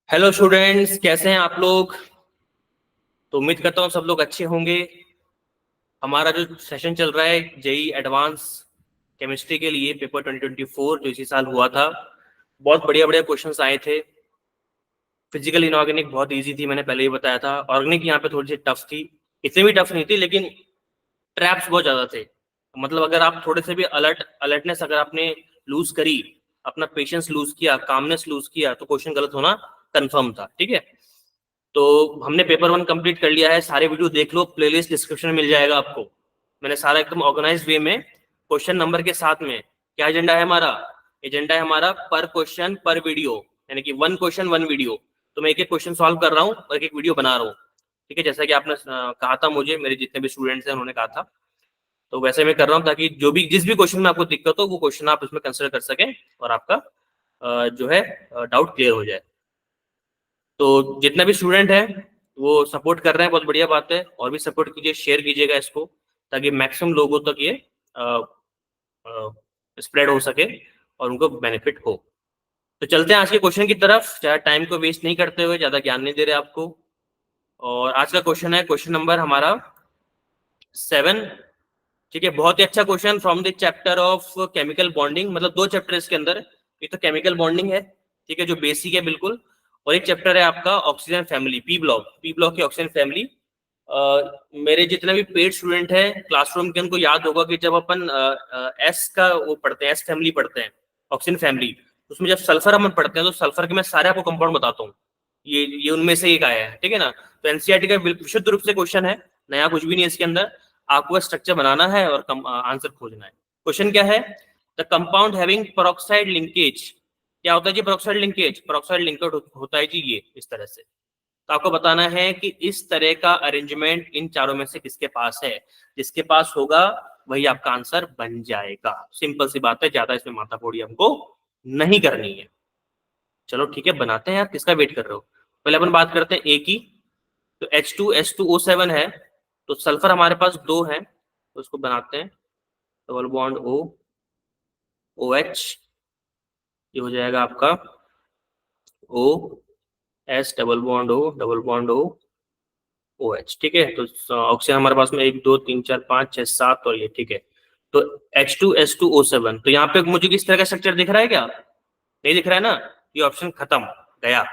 Hello students, कैसे हैं आप लोग। तो उम्मीद करता हूँ सब लोग अच्छे होंगे। हमारा जो सेशन चल रहा है जेई एडवांस केमिस्ट्री के लिए पेपर 2024 जो इसी साल हुआ था, बहुत बढ़िया बढ़िया क्वेश्चंस आए थे। फिजिकल इनऑर्गेनिक बहुत इजी थी, मैंने पहले ही बताया था। ऑर्गेनिक यहाँ पे थोड़ी सी टफ थी, इतनी भी टफ नहीं थी, लेकिन ट्रैप्स बहुत ज्यादा थे। मतलब अगर आप थोड़े से भी अलर्टनेस अगर आपने लूज करी, अपना पेशेंस लूज किया, कामनेस लूज किया, तो क्वेश्चन गलत होना कंफर्म था। ठीक है, तो हमने पेपर 1 कंप्लीट कर लिया है। सारे वीडियो देख लो, प्लेलिस्ट डिस्क्रिप्शन में मिल जाएगा आपको। मैंने सारा एकदम ऑर्गेनाइज वे में क्वेश्चन नंबर के साथ में। क्या एजेंडा है हमारा? एजेंडा है हमारा पर क्वेश्चन पर वीडियो, यानी कि 1 क्वेश्चन 1 वीडियो। तो मैं एक एक क्वेश्चन सॉल्व कर रहा हूँ और एक एक वीडियो बना रहा हूँ। ठीक है, जैसा कि आपने कहा था, मुझे मेरे जितने भी स्टूडेंट्स हैं उन्होंने कहा था, तो वैसे मैं कर रहा हूँ, ताकि जो भी जिस भी क्वेश्चन में आपको दिक्कत हो वो क्वेश्चन आप उसमें कंसिडर कर सकें और आपका जो है डाउट क्लियर हो जाए। तो जितना भी स्टूडेंट है वो सपोर्ट कर रहे हैं, बहुत बढ़िया बात है। और भी सपोर्ट कीजिए, शेयर कीजिएगा इसको, ताकि मैक्सिमम लोगों तक ये स्प्रेड हो सके और उनको बेनिफिट हो। तो चलते हैं आज के क्वेश्चन की तरफ, ज़्यादा टाइम को वेस्ट नहीं करते हुए, ज़्यादा ज्ञान नहीं दे रहे आपको। और आज का क्वेश्चन है क्वेश्चन नंबर हमारा 7। ठीक है, बहुत ही अच्छा question from the chapter of chemical bonding. मतलब 2 चैप्टर इसके अंदर, एक तो केमिकल बॉन्डिंग है, ठीक है, जो बेसिक है बिल्कुल, और एक चैप्टर है आपका ऑक्सीजन फैमिली, पी ब्लॉक की ऑक्सीजन फैमिली। मेरे जितने भी पेड स्टूडेंट हैं क्लासरूम के, उनको याद होगा कि जब अपन एस का वो पढ़ते हैं, एस फैमिली पढ़ते हैं, ऑक्सीजन फैमिली, उसमें जब सल्फर हम पढ़ते हैं तो सल्फर के मैं सारे आपको कंपाउंड बताता हूँ। ये उनमें से एक आया है, ठीक है ना। तो एनसीईआरटी का विशुद्ध रूप से क्वेश्चन है, नया कुछ भी नहीं है इसके अंदर। आपको स्ट्रक्चर बनाना है और आंसर खोजना है। क्वेश्चन क्या है? The compound having peroxide linkage. क्या होता है जी पेरोक्साइड लिंकेज? पेरोक्साइड लिंकेज होता है जी ये इस तरह से। तो आपको बताना है कि इस तरह का अरेंजमेंट इन चारों में से किसके पास है। जिसके पास होगा वही आपका आंसर बन जाएगा। सिंपल सी बात है, ज्यादा इसमें माथापोड़ी हमको नहीं करनी है। चलो ठीक है, बनाते हैं यार, किसका वेट कर रहे हो। पहले अपन बात करते हैं ए की। तो H2S2O7 है, तो सल्फर हमारे पास 2 है, तो उसको बनाते हैं। डबल बॉन्ड O OH, ये हो जाएगा आपका OS, double bond O, double bond OH। ठीक है, तो ऑक्सीजन हमारे पास में 1 2 3 4 5 6 7 और ये, ठीक है। तो H2S2O7, तो यहाँ पे मुझे किस तरह का स्ट्रक्चर दिख रहा है? क्या नहीं दिख रहा है ना? ये ऑप्शन खत्म गया।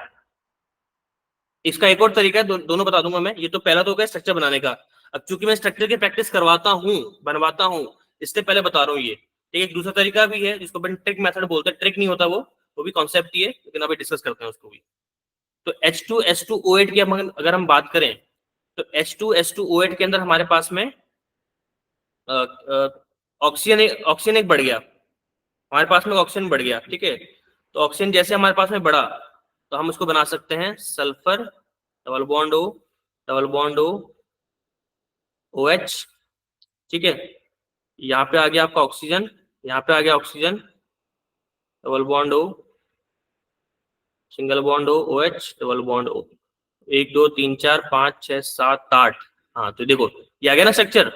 इसका एक और तरीका है, दोनों बता दूंगा मैं। ये तो पहला तो हो गया स्ट्रक्चर बनाने का। अब चूंकि मैं स्ट्रक्चर की प्रैक्टिस करवाता हूँ, बनवाता हूँ, इससे पहले बता रहा हूँ ये। ठीक है, एक दूसरा तरीका भी है जिसको अपन ट्रिक मेथड बोलते हैं। ट्रिक नहीं होता वो भी कॉन्सेप्ट ही है, लेकिन अभी डिस्कस करते हैं उसको भी। तो H2S2O8 की अगर हम बात करें, तो H2S2O8 के अंदर हमारे पास में ऑक्सीजन ऑक्सीजन एक बढ़ गया, हमारे पास में ऑक्सीजन बढ़ गया। ठीक है, तो ऑक्सीजन जैसे हमारे पास में बढ़ा, तो हम उसको बना सकते हैं sulphur, double bond O, double bond OH। ठीक है, यहाँ पे आ गया आपका ऑक्सीजन, यहाँ पे आ गया oxygen, double bond O, single bond OH, double bond O। 1 2 3 4 5 6 7 8। हाँ, तो देखो ये आ गया ना स्ट्रक्चर,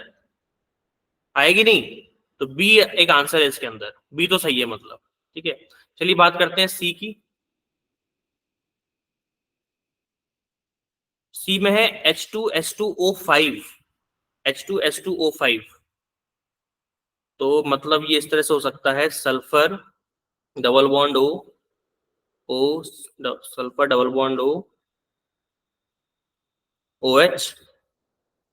आएगी नहीं? तो बी एक आंसर है इसके अंदर, बी तो सही है मतलब। ठीक है, चलिए बात करते हैं सी की। सी में है H2S2O5, H2S2O5। तो मतलब ये इस तरह से हो सकता है, sulphur double bond O sulphur double bond OH,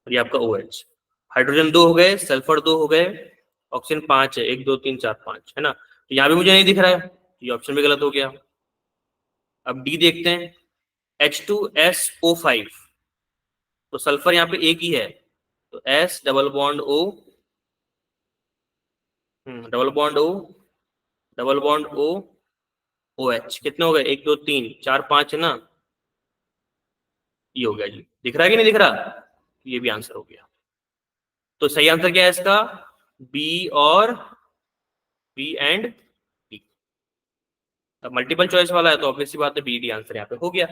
और ये आपका OH। हाइड्रोजन 2 हो गए, सल्फर 2 हो गए, ऑक्सीजन 5 है, 1 2 3 4 5 है ना। तो यहाँ भी मुझे नहीं दिख रहा है, ये ऑप्शन भी गलत हो गया। अब डी देखते हैं, H2SO5। तो सल्फर यहाँ पे एक ही है, तो S double bond O, double bond O, double bond OH। कितने हो गए? 1 2 3 4 5 है ना, ये हो गया जी। दिख रहा है कि नहीं दिख रहा? ये भी आंसर हो गया। तो सही आंसर क्या है इसका? बी और बी एंड डी। अब मल्टीपल चॉइस वाला है तो ऑब्वियसली बात है, बी डी आंसर यहाँ पे हो गया।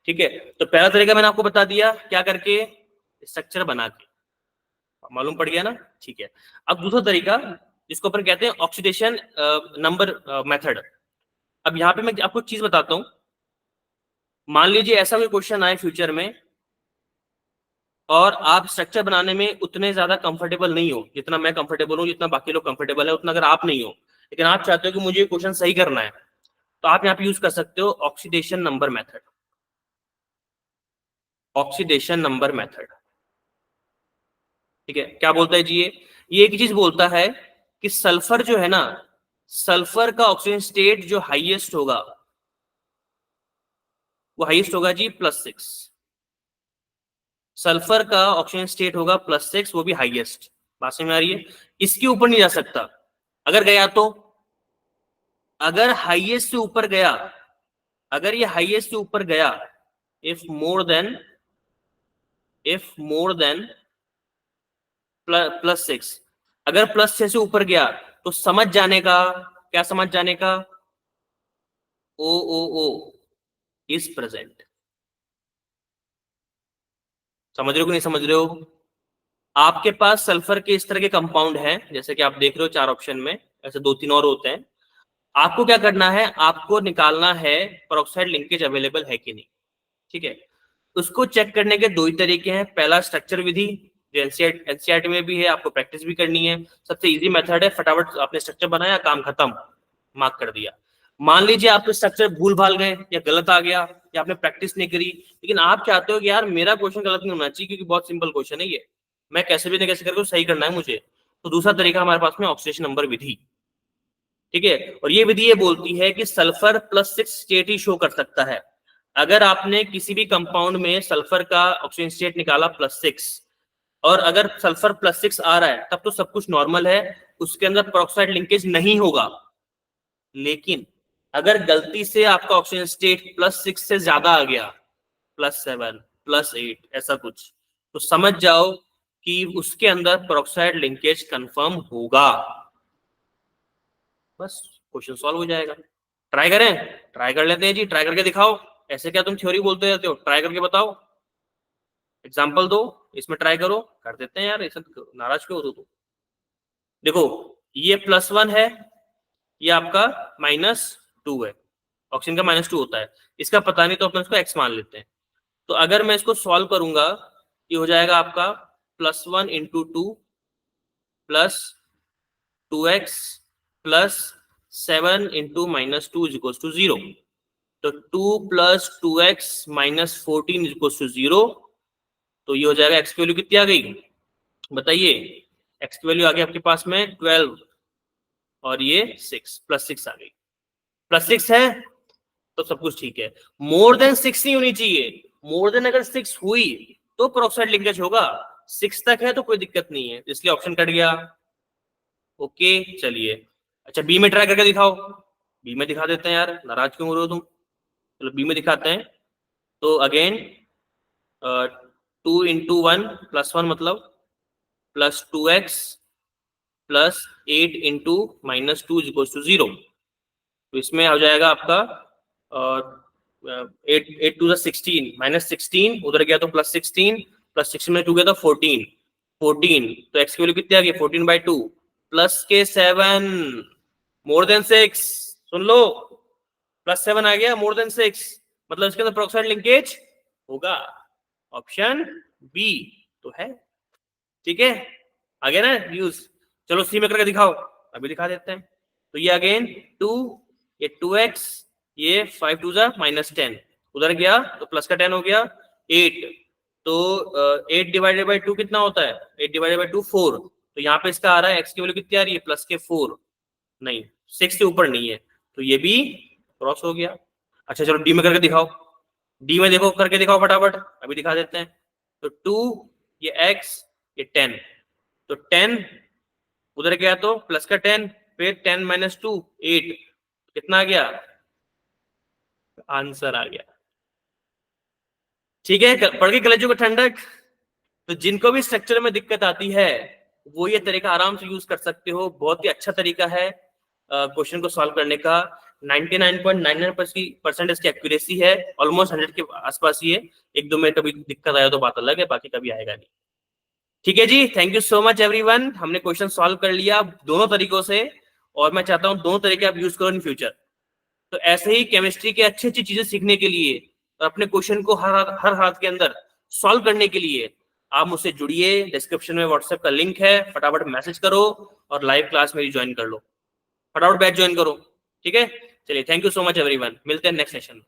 ठीक है, तो पहला तरीका मैंने आपको बता दिया, क्या करके? स्ट्रक्चर बना के। मालूम पड़ गया ना? ठीक है। अब दूसरा तरीका, जिसको अपन कहते हैं ऑक्सीडेशन नंबर मेथड। अब यहाँ पे मैं आपको एक चीज बताता हूँ, मान लीजिए ऐसा कोई क्वेश्चन आए फ्यूचर में और आप स्ट्रक्चर बनाने में उतने ज्यादा कंफर्टेबल नहीं हो जितना मैं कंफर्टेबल हूँ, जितना बाकी लोग कंफर्टेबल है उतना अगर आप नहीं हो, लेकिन आप चाहते हो कि मुझे क्वेश्चन सही करना है, तो आप यहाँ पे यूज कर सकते हो oxidation number method. Oxidation number method, ठीक है। क्या बोलता है जी ये एक चीज बोलता है कि सल्फर जो है ना, सल्फर का ऑक्सीजन स्टेट जो हाईएस्ट होगा वो हाईएस्ट होगा जी +6। सल्फर का ऑक्सीजन स्टेट होगा +6, वो भी हाईएस्ट। बात समझ में आ रही है? इसके ऊपर नहीं जा सकता। अगर गया तो, अगर हाईएस्ट से ऊपर गया, अगर ये हाईएस्ट से ऊपर गया, इफ मोर देन +6, अगर +6 से ऊपर गया तो समझ जाने का, क्या समझ जाने का, ओ ओ ओ इज प्रेजेंट। समझ रहे हो कि नहीं समझ रहे हो? आपके पास सल्फर के इस तरह के कंपाउंड हैं, जैसे कि आप देख रहे हो 4 ऑप्शन में, ऐसे 2-3 और होते हैं। आपको क्या करना है, आपको निकालना है पेरोक्साइड लिंकेज अवेलेबल है कि नहीं, ठीक है। उसको चेक करने के 2 ही तरीके हैं। पहला स्ट्रक्चर विधि, जो एनसीईआरटी में भी है, आपको प्रैक्टिस भी करनी है। सबसे इजी मेथड है, फटाफट आपने स्ट्रक्चर बनाया, काम खत्म, मार्क कर दिया। मान लीजिए आपके स्ट्रक्चर भूल भाल गए या गलत आ गया या आपने प्रैक्टिस नहीं करी, लेकिन आप चाहते हो कि यार मेरा क्वेश्चन गलत नहीं होना चाहिए क्योंकि बहुत सिंपल क्वेश्चन है ये, मैं कैसे भी नहीं कैसे करके सही करना है मुझे, तो दूसरा तरीका हमारे पास में ऑक्सीडेशन नंबर विधि, ठीक है। और ये विधि ये बोलती है कि सल्फर +6 स्टेट ही शो कर सकता है। अगर आपने किसी भी कंपाउंड में सल्फर का ऑक्सीजन स्टेट निकाला +6, और अगर सल्फर +6 आ रहा है तब तो सब कुछ नॉर्मल है, उसके अंदर पेरोक्साइड लिंकेज नहीं होगा। लेकिन अगर गलती से आपका ऑक्सीजन स्टेट +6 से ज्यादा आ गया, +7, +8 ऐसा कुछ, तो समझ जाओ कि उसके अंदर पेरोक्साइड लिंकेज कंफर्म होगा। बस क्वेश्चन सॉल्व हो जाएगा। ट्राई करें? ट्राई कर लेते हैं जी, ट्राई करके दिखाओ। ऐसे क्या तुम थ्योरी बोलते रहते हो, ट्राई करके बताओ, एग्जाम्पल दो, इसमें ट्राई करो। कर देते हैं यार, ऐसा नाराज क्यों हो तुम? देखो ये +1 है, ये आपका -2 है, ऑक्सीजन का -2 होता है, इसका पता नहीं तो अपन इसको x मान लेते हैं। तो अगर मैं इसको सॉल्व करूंगा, ये हो जाएगा आपका +1 × 2 +2x +7 × -2 = 0। तो 2 + 2x - 14 = 0। तो ये हो जाएगा, x की वैल्यू कितनी आ गई बताइए? x की वैल्यू आ गई आपके पास में 12 और ये 6 +6 आ गई। +6 है तो सब कुछ ठीक है। मोर देन 6 नहीं होनी चाहिए। मोर देन अगर 6 हुई तो पेरोक्साइड लिंकेज होगा, 6 तक है तो कोई दिक्कत नहीं है, इसलिए ऑप्शन कट गया। ओके चलिए, अच्छा बी में ट्राई करके दिखाओ। बी में दिखा देते हैं यार, नाराज क्यों हो रहे हो तुम? चलो बी में दिखाते हैं। तो अगेन 2 × 1 +1 मतलब +2x +8 × -2 = 0। तो इसमें हो जाएगा आपका 8 × 2 = 16, -16 उधर गया तो +16, +16 में 2 गया तो 14, 14 तो x की वैल्यू कितनी आ गई 14/2 प्लस के 7 मोर देन 6। सुन लो, +7 आ गया, मोर देन 6 मतलब इसके अंदर पेरोक्साइड लिंकेज होगा। ऑप्शन बी तो है, ठीक है। आगे ना यूज, चलो सी में करके दिखाओ, अभी दिखा देते हैं। तो ये अगेन 2, ये 2x, ये 5 2 -10 उधर गया तो प्लस का 10 हो गया 8। तो 8 / 2 कितना होता है? 8 / 2 4। तो यहाँ पे इसका आ रहा है x की वैल्यू कितनी आ रही है +4, नहीं 6 से ऊपर नहीं है, तो ये भी क्रॉस हो गया। अच्छा चलो डी में करके दिखाओ। डी में देखो करके दिखाओ फटाफट, अभी दिखा देते हैं। तो 2, ये x, ये 10, तो 10 उधर गया तो प्लस का 10, फिर 10 - 2 8, कितना आ गया? आंसर आ गया। ठीक है, पढ़ के कलेजों को ठंडक। तो जिनको भी स्ट्रक्चर में दिक्कत आती है वो ये तरीका आराम से यूज कर सकते हो, बहुत ही अच्छा तरीका है क्वेश्चन को सॉल्व करने का। 99.99% इसकी एक्यूरेसी है, ऑलमोस्ट 100 के आसपास ही है। एक दो में कभी दिक्कत आया तो बात अलग है, बाकी कभी आएगा नहीं। ठीक है जी, thank you so much everyone. हमने क्वेश्चन सॉल्व कर लिया दोनों तरीकों से, और मैं चाहता हूं दोनों तरीके आप यूज करो इन फ्यूचर। तो ऐसे ही केमिस्ट्री के अच्छी अच्छी चीजें सीखने के लिए और अपने क्वेश्चन को हर हाथ के अंदर सॉल्व करने के लिए आप मुझसे जुड़िए। डिस्क्रिप्शन में व्हाट्सएप का लिंक है, फटाफट मैसेज करो और लाइव क्लास मेरी ज्वाइन कर लो, फटाफट बैच ज्वाइन करो। ठीक है, चलिए, thank you so much everyone, मिलते हैं नेक्स्ट सेशन में।